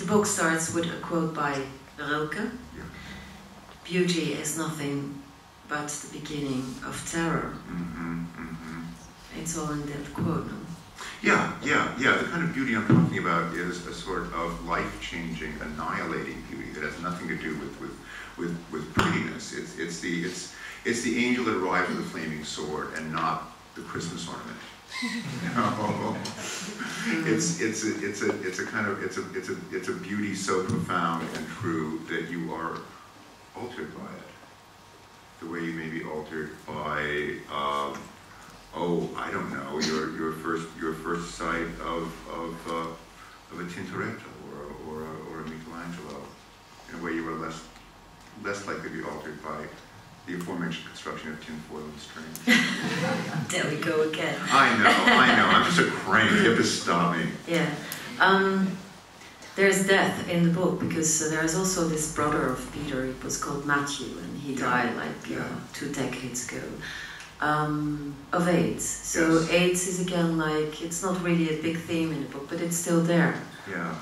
the book starts with a quote by Rilke. Yeah. Beauty is nothing but the beginning of terror. It's all in that quote, no? Yeah. The kind of beauty I'm talking about is a sort of life-changing, annihilating beauty that has nothing to do with prettiness. It's the angel that arrives with a flaming sword, and not the Christmas ornament. No. It's a beauty so profound and true that you are altered by it. The way you may be altered by I don't know, your first sight of a Tintoretto or a Michelangelo. In a way, you are less likely to be altered by the aforementioned construction of tinfoil and string. There we go again. I know. I'm just a crank. You have to stop me. Yeah. There's death in the book, because there's also this brother of Peter. It was called Matthew, and he died like 2 decades ago. Of AIDS. So yes. AIDS is again like, it's not really a big theme in the book, but it's still there. Yeah.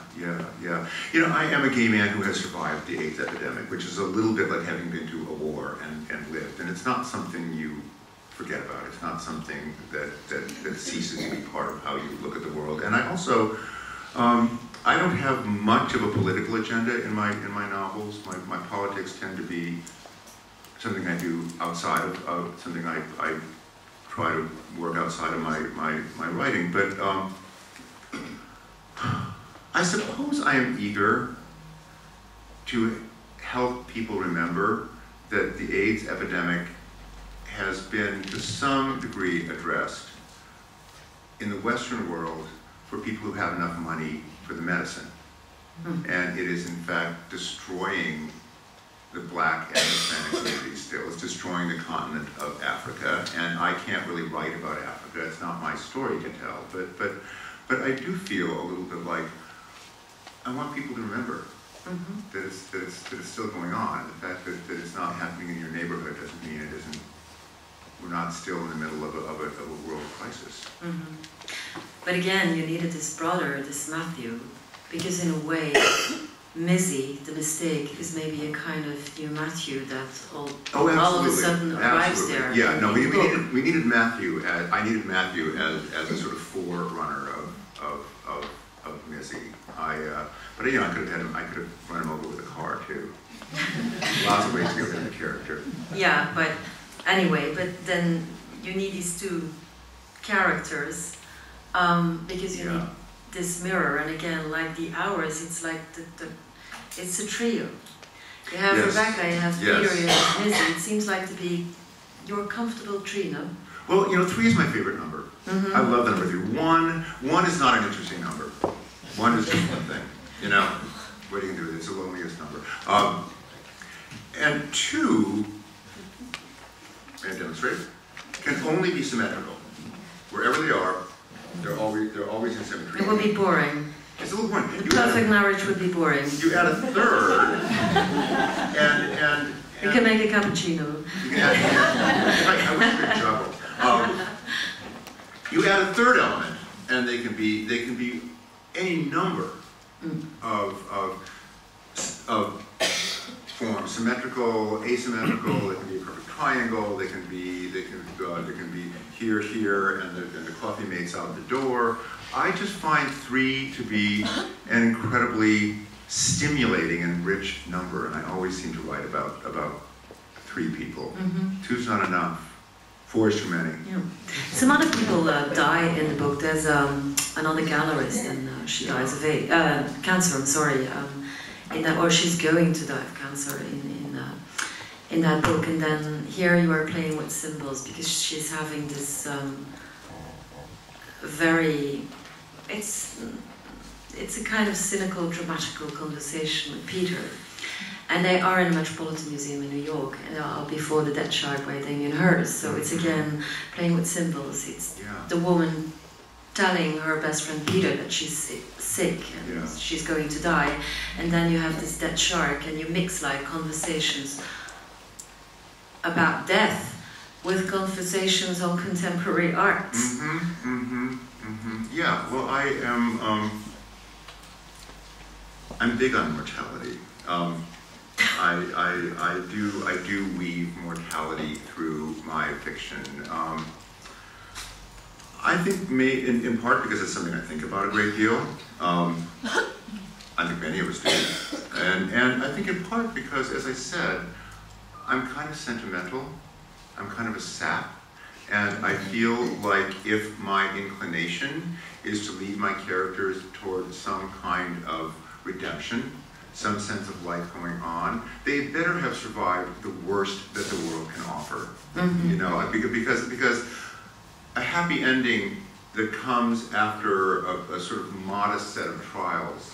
You know, I am a gay man who has survived the AIDS epidemic, which is a little bit like having been to a war and lived. And it's not something you forget about. It's not something that ceases to be part of how you look at the world. And I also, I don't have much of a political agenda in my novels. My politics tend to be something I do outside of something I try to work outside of my writing. But I suppose I am eager to help people remember that the AIDS epidemic has been to some degree addressed in the Western world for people who have enough money for the medicine. And it is in fact destroying the Black and Hispanic community still. It's destroying the continent of Africa, and I can't really write about Africa. It's not my story to tell, but I do feel a little bit like I want people to remember that it's still going on. The fact that it's not happening in your neighborhood doesn't mean it isn't. We're not still in the middle of a world crisis. But again, you needed this brother, this Matthew, because in a way, Mizzy, the mistake, is maybe a kind of new Matthew that all of a sudden arrives there. Yeah, no, we needed Matthew. I needed Matthew as a sort of forerunner of Mizzy. But you know, I could have run him over with a car too. Lots of ways to get rid of the character. Yeah, but anyway, but then you need these two characters because you need this mirror, and again, like the hours, it's like it's a trio. You have Rebecca, you have Peter, you have Mizzy. It seems like to be your comfortable trio. Well, you know, 3 is my favorite number. I love the number 3. One is not an interesting number. 1 is just one thing. You know, what do you do? It's the loneliest number. And 2, and demonstrate, can only be symmetrical. Wherever they are, they're always in symmetry. It would be boring. It's a little boring. The perfect marriage would be boring. You add a third, and you can make a cappuccino. You can add, I wish we could juggle. You add a third element, and they can be any number of forms: symmetrical, asymmetrical. They can be a perfect triangle. They can be here, and the coffee mate's out the door. I just find 3 to be an incredibly stimulating and rich number, and I always seem to write about 3 people. 2's not enough. 4 is too many. Yeah. Some other people die in the book. There's another gallerist, and she dies of cancer. I'm sorry. Or she's going to die of cancer in that book. And then here you are playing with symbols because she's having this it's a kind of cynical, dramatical conversation with Peter. And they are in the Metropolitan Museum in New York, and before the dead shark waiting in hers. So it's again playing with symbols. It's the woman telling her best friend Peter that she's sick and she's going to die. And then you have this dead shark, and you mix like conversations about death with conversations on contemporary art. Yeah, well, I'm big on mortality. I do weave mortality through my fiction. I think in part because it's something I think about a great deal. I think many of us do. And I think in part because, as I said, I'm kind of sentimental. I'm kind of a sap. And I feel like if my inclination is to lead my characters toward some kind of redemption, some sense of life going on, they better have survived the worst that the world can offer. Mm-hmm. You know, because a happy ending that comes after a sort of modest set of trials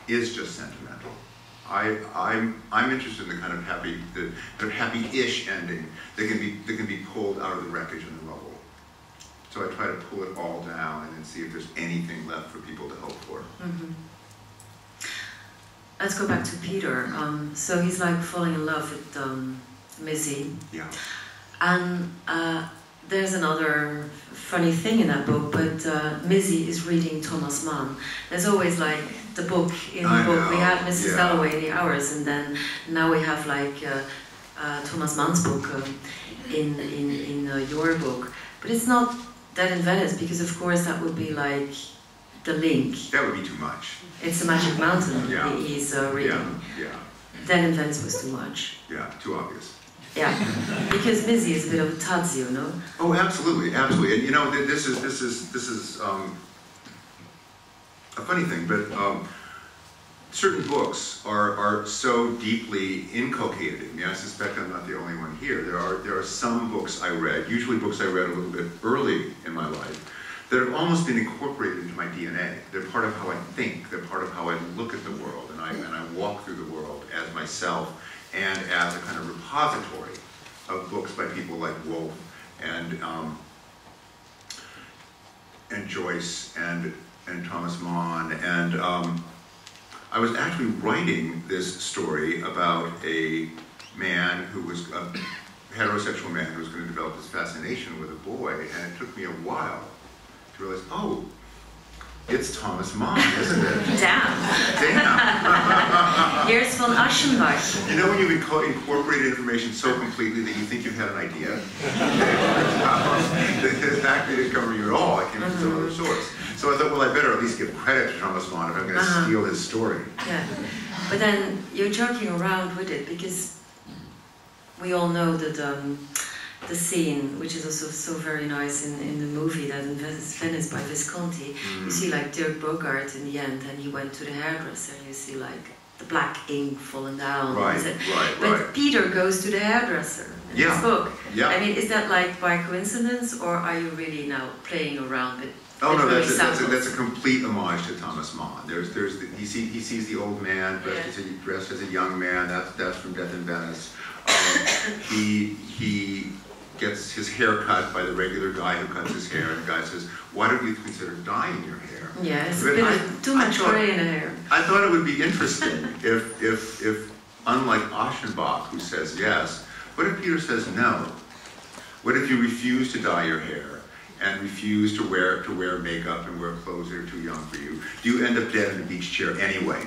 is just sentimental. I'm interested in the kind of happy-ish ending that can be pulled out of the wreckage and the rubble. So I try to pull it all down and then see if there's anything left for people to hope for. Mm-hmm. Let's go back to Peter. So he's like falling in love with Missy. Yeah. And there's another funny thing in that book, but Missy is reading Thomas Mann. There's always like the book in the book. We had Mrs. Dalloway in the Hours, and then now we have like Thomas Mann's book in your book. But it's not Dead in Venice, because of course that would be like the link. That would be too much. It's the Magic Mountain he's reading. Yeah. Dead in Venice was too much. Yeah, too obvious. Yeah, because Missy is a bit of a Tadzio, you know? Oh, absolutely, absolutely. And you know, this is a funny thing, but certain books are so deeply inculcated in me. I suspect I'm not the only one here. There are some books I read, usually books I read a little bit early in my life, that have almost been incorporated into my DNA. They're part of how I think. They're part of how I look at the world, and I walk through the world as myself and as a kind of repository of books by people like Woolf and Joyce and Thomas Mann. And I was actually writing this story about a man who was a heterosexual man who was going to develop this fascination with a boy, and it took me a while to realize, oh, it's Thomas Mann, isn't it? Damn. Here's von Aschenbach. You know when you incorporate information so completely that you think you had an idea? It actually didn't come from you at all. It came from some other source. So I thought, well, I better at least give credit to Thomas Mann if I'm going to steal his story. Yeah. But then you're joking around with it, because we all know that the scene, which is also so very nice in the movie, that in Venice by Visconti, you see like Dirk Bogarde in the end, and he went to the hairdresser, and you see like the black ink falling down. But Peter goes to the hairdresser in this book. Yeah. I mean, is that like by coincidence, or are you really now playing around with? Oh no, that's a complete homage to Thomas Mann. He sees the old man dressed as a young man. That's from Death in Venice. He gets his hair cut by the regular guy who cuts his hair, and the guy says, "Why don't you consider dyeing your hair?" Yeah, it's a bit of too much gray in the hair. I thought it would be interesting if unlike Aschenbach, who says yes, what if Peter says no? What if you refuse to dye your hair and refuse to wear makeup and wear clothes that are too young for you? Do you end up dead in a beach chair anyway?